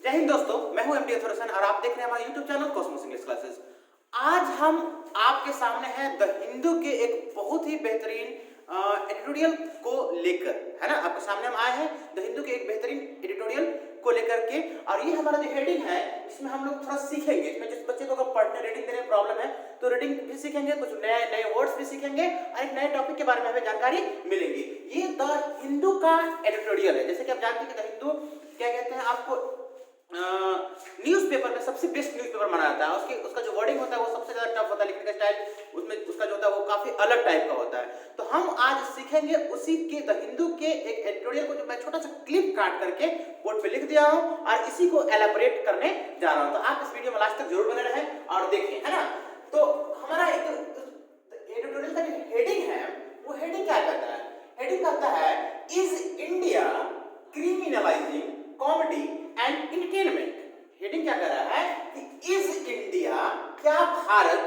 जय हिंद दोस्तों, मैं हूं एमडी अथर्सन और आप देख रहे हैं हमारा YouTube channel Cosmos English classes. आज हम आपके सामने हैं द हिंदू के एक बहुत ही बेहतरीन एडिटोरियल को लेकर, है ना। आपके सामने हम आए हैं द हिंदू के एक बेहतरीन एडिटोरियल को लेकर के, और ये हमारा जो हेडिंग है इसमें हम लोग थोड़ा सीखेंगे। इसमें जिस बच्चे को अगर पढ़ने रीडिंग देने में प्रॉब्लम है तो रीडिंग भी सीखेंगे, कुछ नए नए वर्ड्स भी सीखेंगे और एक नए टॉपिक के बारे में हमें जानकारी मिलेगी। ये द हिंदू का एडिटोरियल है। जैसे कि आप जानते हैं कि द हिंदू क्या कहते हैं, आपको न्यूज़पेपर में सबसे बेस्ट न्यूज़पेपर माना जाता है। उसका जो वर्डिंग होता है वो सबसे ज्यादा टफ होता है, लिखने का स्टाइल उसमें उसका जो होता है वो काफी अलग टाइप का होता है। तो हम आज सीखेंगे उसी के द हिंदू के एक एडिटोरियल को, जो मैं छोटा सा क्लिप काट करके बोर्ड पे लिख दिया हूं और इसी को एलैबोरेट करने जा रहा हूं। तो आप इस वीडियो में लास्ट तक जरूर बने रहें और देखें, है ना। तो हमारा एडिटोरियल का जो हेडिंग है वो हेडिंग क्या कहता है? हेडिंग कहता है is India criminalising comedy and entertainment. Heading क्या कर रहा है कि इज इंडिया, क्या भारत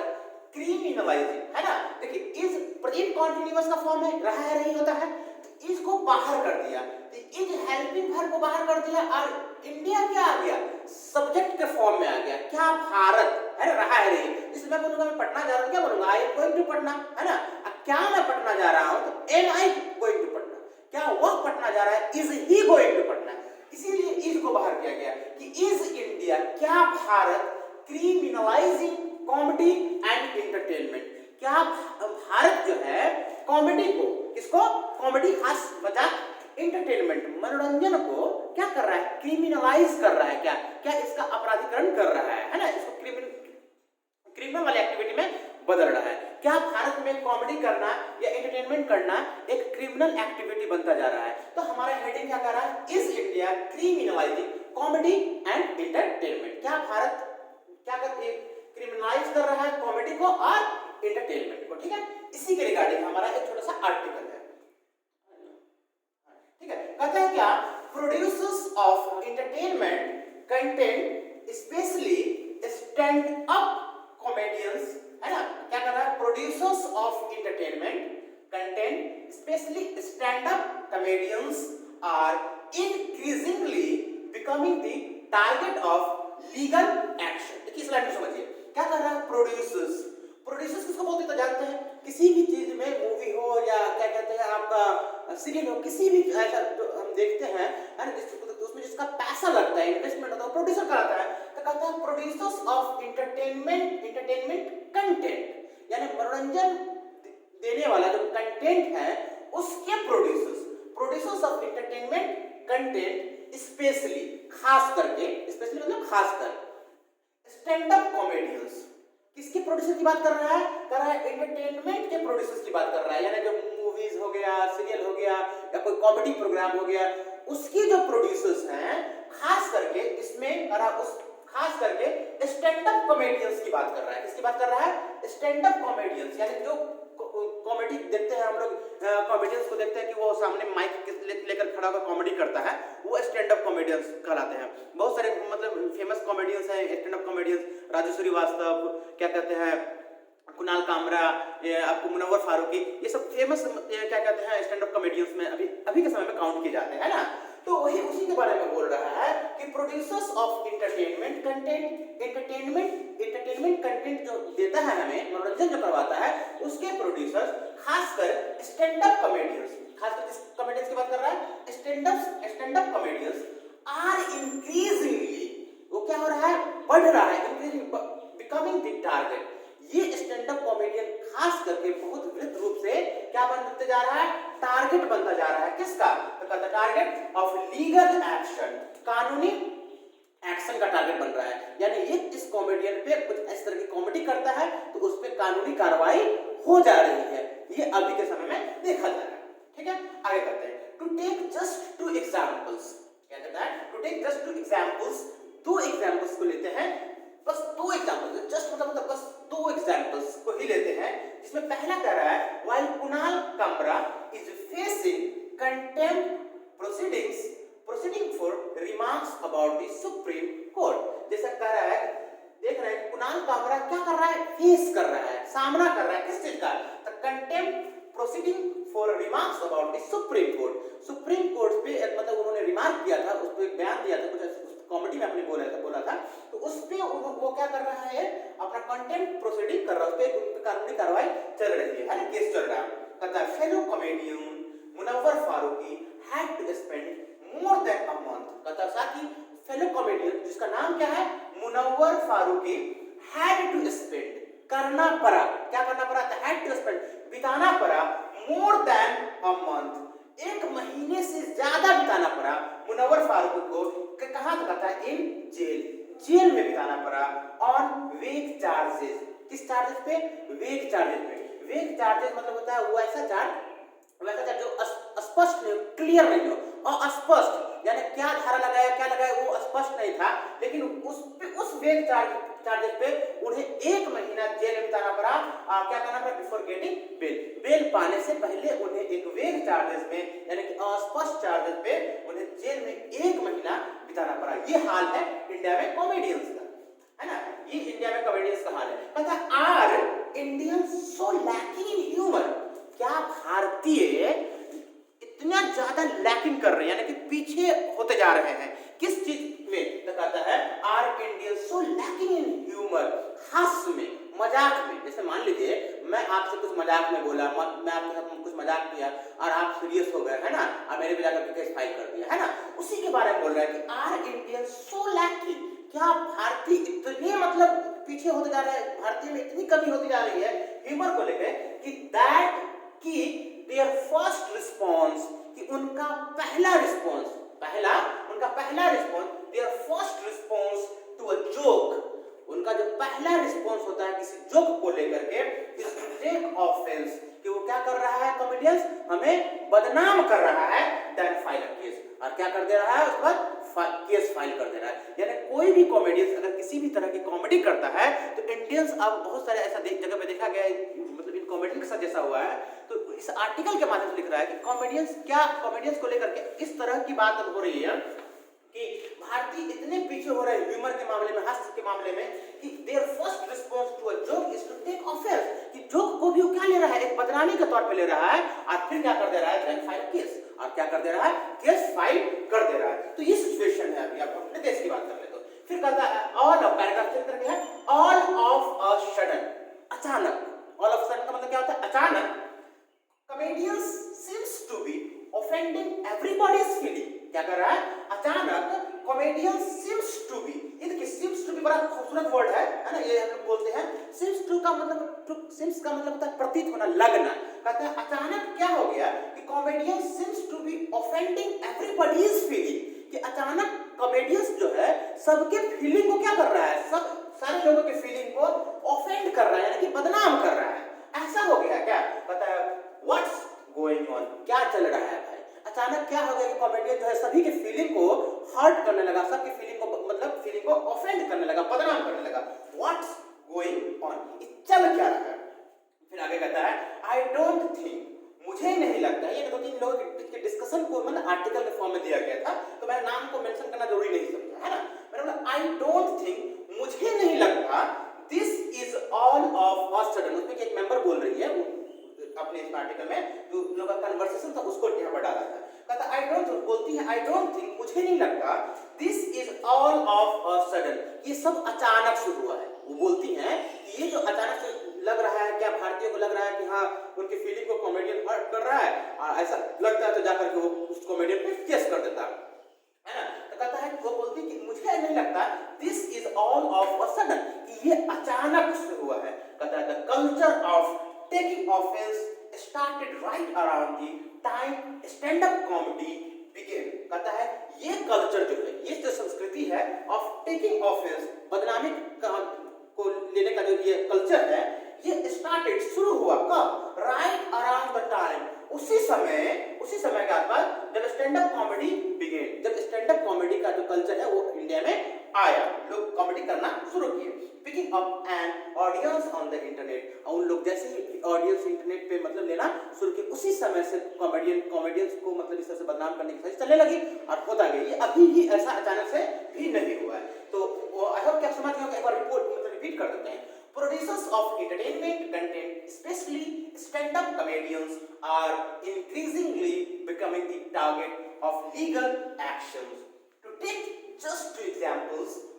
क्रिमिनलाइजिंग, है ना। देखिए इज प्रेजेंट कंटीन्यूअस का फॉर्म है, रहा है रही होता है, तो इज को बाहर कर दिया, तो इज हेल्पिंग वर्ब को बाहर कर दिया और इंडिया क्या आ गया, सब्जेक्ट के फॉर्म में आ गया। क्या भारत, है ना, रहा है रही। इसलिए मैं बोलूंगा मैं पढ़ना जा रहा हूं, क्या बोलूंगा आई एम गोइंग टू पढ़ना, है ना। क्या मैं पढ़ना जा रहा हूं तो एम आई गोइंग टू पढ़ना, क्या वह पढ़ना जा रहा है, इज ही गोइंग टू पढ़ना। इसीलिए इज को बाहर किया गया कि इज इंडिया, क्या भारत क्रिमिनलाइजिंग कॉमेडी एंड एंटरटेनमेंट, क्या भारत जो है कॉमेडी को, किसको, कॉमेडी हास्य मजाक, एंटरटेनमेंट मनोरंजन को क्या कर रहा है, क्रिमिनलाइज कर रहा है। क्या क्या इसका अपराधीकरण कर रहा है ना, इसको क्रिमिनल वाली एक्टिविटी में बदल रहा है। क्या भारत में कॉमेडी करना या एंटरटेनमेंट करना एक क्रिमिनल एक्टिविटी बनता जा रहा है। तो हमारा हेडिंग क्या कर रहा है, is India criminalising comedy and entertainment. क्या भारत क्या क्रिमिनलाइज कर रहा है कॉमेडी को और एंटरटेनमेंट को, ठीक है। इसी के रिगार्डिंग हमारा एक छोटा सा आर्टिकल है, ठीक है। कहता है क्या, producers of entertainment content specially stand up comedians, है ना। क्या कर रहा है, producers of entertainment content specially stand up comedians are increasingly becoming the target of legal action. देखिए इस लाइन को समझिए, क्या कर रहा है, प्रोड्यूसर्स। प्रोड्यूसर्स किसको बोलते हैं तो जानते हैं, किसी भी चीज में, मूवी हो या क्या कहते हैं आपका सीरियल हो, किसी भी ऐसा हम देखते हैं, है ना, तो उसमें जिसका पैसा लगता है, इन्वेस्टमेंट होता है, वो प्रोड्यूसर कराता है। तो कहता है प्रोड्यूसर्स ऑफ एंटरटेनमेंट कंटेंट, यानी मनोरंजन देने वाला जो कंटेंट है उसके producers of entertainment content specially, खास करके, स्पेशली मतलब खास कर, स्टैंड अप कॉमेडियंस। किसके प्रोड्यूसर की बात कर रहा है, एंटरटेनमेंट के प्रोड्यूसर्स की बात कर रहा है, यानी जो मूवीज हो गया, सीरियल हो गया या कोई कॉमेडी प्रोग्राम हो गया, उसके जो प्रोड्यूसर्स हैं, खास करके इसमें खास करके स्टैंड अप कॉमेडियंस की बात कर रहा है। किसकी बात कर रहा है, स्टैंड अप कॉमेडियंस, यानी जो कॉमेडी देखते हैं हम लोग, कॉमेडियंस को देखते हैं कि वो सामने माइक लेकर खड़ा होकर कॉमेडी करता है, वो स्टैंड अप कॉमेडियंस कहलाते हैं। बहुत सारे मतलब फेमस कॉमेडियंस हैं stand up comedians, Raju Srivastava, क्या कहते हैं कुणाल कामरा, आपको मुनव्वर फारूकी, ये सब फेमस क्या कहते हैं स्टैंड अप कॉमेडियंस में अभी के समय में काउंट किए जाते हैं ना। तो वही उसी के बारे में बोल रहा है कि producers of entertainment content, entertainment content जो देता है हमें, मनोरंजन जो करवाता है, उसके प्रोड्यूसर्स खासकर स्टैंड अप कॉमेडियंस, खासकर किस कॉमेडियंस की बात कर रहा है, stand up comedians are increasingly, वो क्या हो रहा है, बढ़ रहा है, इंक्रीजिंग, बिकमिंग द टारगेट। ये स्टैंड अप कॉमेडियन खास करके बहुत विस्तृत रूप से क्या बनते जा रहा है, टारगेट बनता जा रहा है। किसका, तो कहता टारगेट ऑफ लीगल एक्शन, कानूनी एक्शन का टारगेट बन रहा है। यानी ये इस कॉमेडियन पे कुछ इस तरह की कॉमेडी करता है तो उस पे कानूनी कार्रवाई हो जा रही है, ये अभी के समय में देखा जा रहा है, ठीक है। आगे करते हैं, to take just two examples. क्या कहता है, to take just two examples, दो एग्जांपल्स को लेते हैं, बस दो एग्जांपल्स, जस्ट मतलब बस दो एग्जांपल्स को ही लेते हैं, जिसमें पहला कह रहा है while Kunal Kamra is facing contempt proceeding for remarks about the supreme court. जैसा कह रहा है, देख रहे हैं कुणाल कामरा क्या कर रहा है, फेस कर रहा है, सामना कर रहा है किस चीज का, the contempt proceeding for remarks about the supreme court. Supreme court पे मतलब उन्होंने रिमार्क किया था, उस पर एक बयान दिया था, कुछ कॉमेडी कमेटी में अपने बोला था, तो उस पे वो क्या कर रहा है, अपना कंटेंट प्रोसीडिंग कर रहा है, उस पे कानूनी कार्रवाई चल रही है ना, केस चल रहा है। कहता है fellow comedian Munawar Faruqui had to spend more than a month. कहता है साथी फेलो कॉमेडियन जिसका नाम क्या है, Munawar Faruqui, had to spend करना पड़ा, क्या करना पड़ा, हैड टू स्पेंड बिताना पड़ा, मोर देन अ मंथ एक महीने से ज्यादा बिताना पड़ा मुनव्वर फारूकी को, कहां कहता है, इन जेल में बिताना पड़ा, ऑन वेग चार्जेस। किस चार्जेस पे, वेग चार्जेस पे। वेग चार्जेस मतलब होता है वैसा चार्ज जो स्पष्ट नहीं, क्लियर नहीं हो, और अस्पष्ट यानी क्या धारा लगाया वो स्पष्ट नहीं था, लेकिन उस वेग चार्जेस पे उन्हें 1 महीना जेल में बिताना पड़ा। क्या करना पड़ा, बिफोर गेटिंग बेल पाने से पहले उन्हें एक वेग चार्जेस में यानी कि अस्पष्ट चार्जेस पे उन्हें जेल में 1 महीना बिताना पड़ा। ये हाल है इंडिया में कॉमेडियंस का, है ना, ये इंडिया में कॉमेडियंस का हाल है। कहता are Indians so lacking in humour, क्या भारतीय इतना ज्यादा लैकिंग कर रहे हैं, यानी कि पीछे होते जा रहे हैं किस चीज में, तो कहता है are Indians so lacking in humour, हास्य में, मजाक में। जैसे मान लीजिए मैं आपसे कुछ मजाक में बोला, मैं आपके साथ कुछ मजाक किया और आप सीरियस हो गए, है ना, और मेरे पे जाकर केस फाइल कर दिया, है ना, उसी के बारे में बोल रहा है कि आर इंडियंस सो लैकिंग, क्या भारतीय इतने मतलब पीछे होते जा रहे हैं, भारतीय में इतनी कमी होती जा रही है ह्यूमर को लेकर कि दैट कि देयर फर्स्ट रिस्पॉन्स, कि उनका पहला response their first response to a joke, उनका जो पहला रिस्पॉन्स होता है किसी जोक को लेकर के, इज टू टेक ऑफेंस, कि वो क्या कर रहा है, कॉमेडियंस हमें बदनाम कर रहा है, देन फाइल अ केस, और क्या कर दे रहा है, उस पर केस फाइल कर दे रहा है। यानी कोई भी कॉमेडियंस अगर किसी भी तरह की कॉमेडी करता है तो इंडियंस, अब बहुत सारे ऐसा जगह पे देखा गया है, मतलब इन कॉमेडियन के साथ जैसा हुआ है, तो इस आर्टिकल के माध्यम से लिख रहा है कि कॉमेडियंस को लेकर के इस तरह की बात हो रही है कि भारतीय इतने पीछे हो रहे हैं ह्यूमर के मामले में, हास्य के मामले में, कि their first response to a joke is to take offence, कि जोक को भी वो क्या ले रहा है, एक बदनामी के तौर पे ले रहा है, और फिर क्या कर दे रहा है, देन फाइल केस, और क्या कर दे रहा है, केस फाइल कर दे रहा है। तो ये सिचुएशन है। अभी आप अपने देश की बात कर ले तो फिर कहता है ऑल ऑफ, पैराग्राफ चेक करके है, ऑल ऑफ अ सडन, अचानक, ऑल ऑफ सडन का मतलब क्या होता है, अचानक, comedians seems to be offending everybody's feeling, क्या कर रहा है, अचानक comedians seems to be, ये देखिए seems to be बड़ा खूबसूरत वर्ड है ना, ये हम लोग बोलते हैं, seems to का मतलब होता है प्रतीत होना, लगना। कहते हैं अचानक क्या हो गया कि comedians seems to be offending everybody's feeling, कि अचानक कॉमेडियंस जो है सबके फीलिंग को क्या कर रहा है, सब सारे लोगों के फीलिंग को ऑफेंड कर रहा है, यानी कि बदनाम कर रहा है। ऐसा हो गया क्या, पता है व्हाट्स गोइंग ऑन, क्या चल रहा है भाई, अचानक क्या हो गया कि कॉमेडियन जो है सभी के फीलिंग को हर्ट करने लगा, सबके फीलिंग को मतलब फीलिंग को ऑफेंड करने लगा, बदनाम करने लगा। व्हाट्स गोइंग ऑन, चल क्या रहा है। फिर आगे कहता है आई डोंट थिंक, मुझे नहीं लगता, ये 2-3 लोगों के डिस्कशन को मतलब आर्टिकल के फॉर्म में दिया गया था, तो मैंने नाम को मेंशन करना जरूरी नहीं समझा, है ना, मैंने बोला आई डोंट थिंक, मुझे नहीं लगता, this is all of a sudden, उसमें एक मेंबर बोल रही है अपने इस आर्टिकल में, जो लोगों का कन्वर्सेशन था उसको यहाँ पर डाला था। कहता आई डोंट, बोलती है आई डोंट थिंक, मुझे नहीं लगता, this is all of a sudden, ये सब अचानक से हुआ है। वो बोलती हैं कि ये जो अचानक से लग रहा है, क्या भारतीयों को लग रहा है कि हाँ उनकी फीलिंग को कॉमेडियन हर्ट कर रहा है, और ऐसा लगता है तो जाकर के वो उस कॉमेडियन पे केस कर देता है ना। तो कहता है, वो बोलती है कि मुझे नहीं लगता, this is all of a sudden, कि ये अचानक से हुआ है। कहता है the culture of taking offense started right around the time stand up comedy began। कहता है ये कल्चर जो है, ये जो संस्कृति है ऑफ टेकिंग ऑफेंस, बदनामी को लेने का जो ये कल्चर है, ये स्टार्टेड, शुरू हुआ कब, राइट अराउंड द टाइम, उसी समय के आसपास जब स्टैंड अप कॉमेडी बिगेन, जब स्टैंड अप कॉमेडी का जो कल्चर है वो इंडिया में आया, लोग कॉमेडी करना शुरू किए। Picking up an audience on the internet, और उन लोग जैसे ही ऑडियंस इंटरनेट पे मतलब लेना शुरू किए, उसी समय से कॉमेडियंस को मतलब इस तरह से बदनाम करने की कोशिश चलने लगी और होता गई। ये अभी ही ऐसा अचानक से भी नहीं हुआ है। तो आई होप कि आप समझ गए, एक बार रिपोर्ट मतलब रिपीट कर देते हैं। Producers of entertainment content, especially stand-up comedians, are increasingly becoming the target of legal actions. To take just 2 examples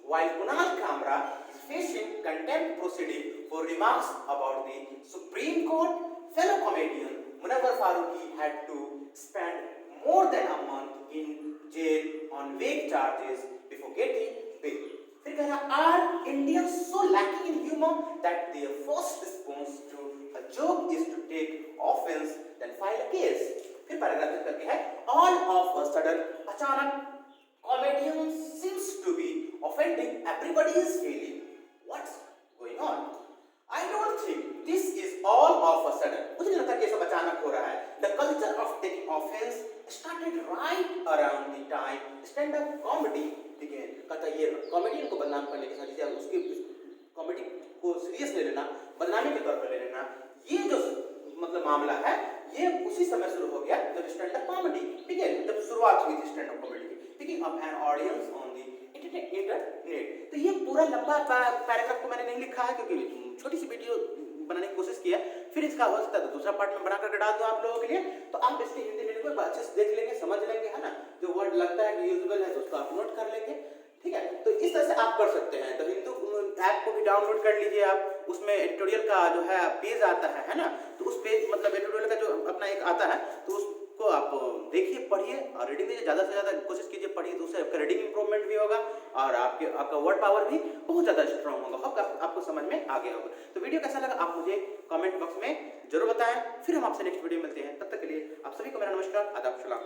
while Kunal Kamra is facing contempt proceeding for remarks about the Supreme Court. Fellow comedian Munawwar Faruqui had to spend more than a month in jail on vague charges before getting bail. फिर कह रहा, are Indians so lacking in humor that their first response to a joke is to take offense then file a case? फिर paragraph करके है, all of a sudden अचानक comedian seems to be offending everybody's feeling. What's going on? I don't think this is all of a sudden. मुझे नहीं लगता कि ये सब अचानक हो रहा है. The culture of taking offense started right around the time stand-up comedy began. कहता ये कॉमेडियन को बदनाम करने के साथ या उसके कॉमेडी को सीरियस ले लेना, बदनामी के तौर पर ले लेना, ये जो मतलब मामला है, ये उसी समय शुरू हो गया जब स्टैंड अप कॉमेडी began, जब शुरुआत हुई थी स्टैंड अप कॉमेडी की. Picking up an audience on the internet. तो ये पूरा लंबा पैराग्राफ को मैंने नहीं लिखा है क्योंकि छोटी सी वीडियो बनाने की कोशिश की है. फिर इसका हो सकता है तो दूसरा पार्ट में बना करके डाल दूं आप लोगों के लिए, तो आप इसकी हिंदी मीनिंग को अच्छे से देख लेंगे, समझ लेंगे, है ना. जो वर्ड लगता है कि यूजुअल है तो उसको आप नोट कर लेंगे. ठीक है, तो इस तरह से आप कर सकते हैं. तो हिंदू ऐप को भी डाउनलोड कर लीजिए आप, उसमें एडिटोरियल का जो है पेज आता है ना, तो उस पेज मतलब एडिटोरियल का जो अपना एक आता है तो उसको आप देखिए, पढ़िए और रीडिंग कीजिए, ज़्यादा से ज़्यादा कोशिश कीजिए पढ़िए, तो उससे आपका रीडिंग इंप्रूवमेंट भी होगा और आपका वर्ड पावर भी बहुत ज़्यादा स्ट्रॉन्ग होगा. आपको समझ में आ गया होगा. तो वीडियो कैसा लगा आप मुझे कमेंट बॉक्स में जरूर बताएं. फिर हम आपसे नेक्स्ट वीडियो मिलते हैं. तब तक के लिए आप सभी को मेरा नमस्कार, आदाब, सलाम.